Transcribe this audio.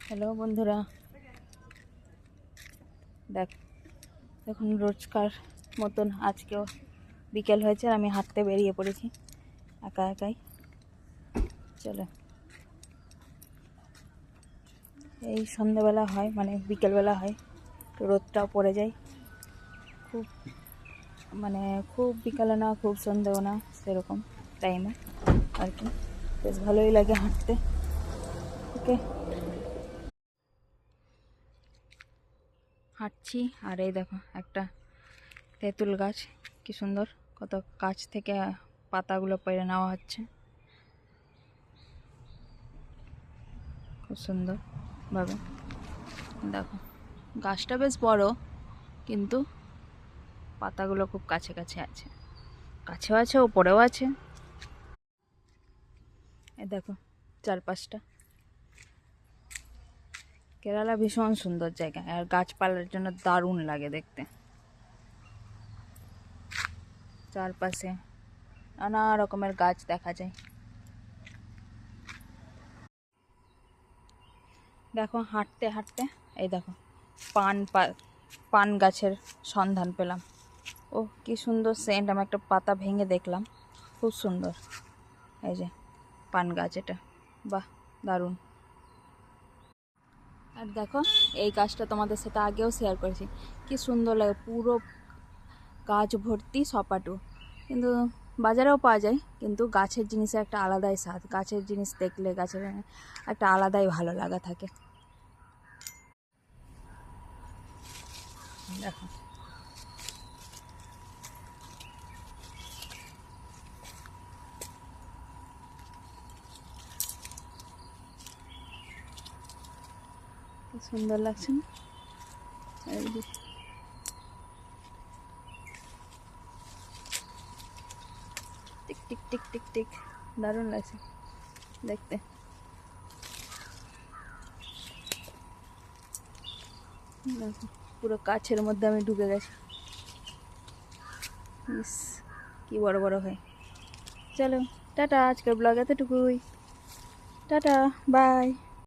Hello বন্ধুরা, দেখুন রোজকার মতন আজকেও বিকেল হয়েছে আর আমি হাঁটতে বেরিয়ে পড়েছি একা একাই। চলো, এই সন্ধ্যাবেলা হয়, মানে বিকেলবেলা হয়, রোদটাও পড়ে যায়। খুব খুব বিকালে না, খুব সন্ধ্যেও না, সেরকম টাইমে আর কি। বেশ ভালোই লাগে হাঁটতে। ওকে, হাঁটছি আর এই দেখো একটা তেঁতুল গাছ, কি সুন্দর, কত গাছ থেকে পাতাগুলো পেড়ে নেওয়া হচ্ছে, খুব সুন্দর ভাবে। দেখো গাছটা বেশ বড়, কিন্তু পাতাগুলো খুব কাছে কাছে আছে, কাছেও আছে ওপরেও আছে। এ দেখো চারপাশটা। কেরালা ভীষণ সুন্দর জায়গা, আর গাছপালার জন্য দারুণ লাগে দেখতে। চারপাশে নানা রকমের গাছ দেখা যায়। দেখো হাঁটতে হাঁটতে এই দেখো পান গাছের সন্ধান পেলাম। ও কি সুন্দর সেন্ট! আমি একটা পাতা ভেঙে দেখলাম, খুব সুন্দর। এই যে পান গাছ, এটা বাহ, দারুণ। আর দেখো এই গাছটা তোমাদের সাথে আগেও শেয়ার করেছি, কি সুন্দর লাগে, পুরো গাছ ভর্তি সপাটু। কিন্তু বাজারেও পাওয়া যায়, কিন্তু গাছের জিনিসের একটা আলাদাই স্বাদ। গাছের জিনিস দেখলে গাছের একটা আলাদাই ভালো লাগা থাকে। দেখো কি সুন্দর লাগছে না? এই যে tick tick tick tick tick, দারুণ লাগছে দেখতে। দেখো পুরো কাছের মধ্যে আমি ঢুকে গেছি। ইস, কি বড় বড় হয়। চলো টাটা, আজকের ব্লগ এতটুকুই। Tata, by.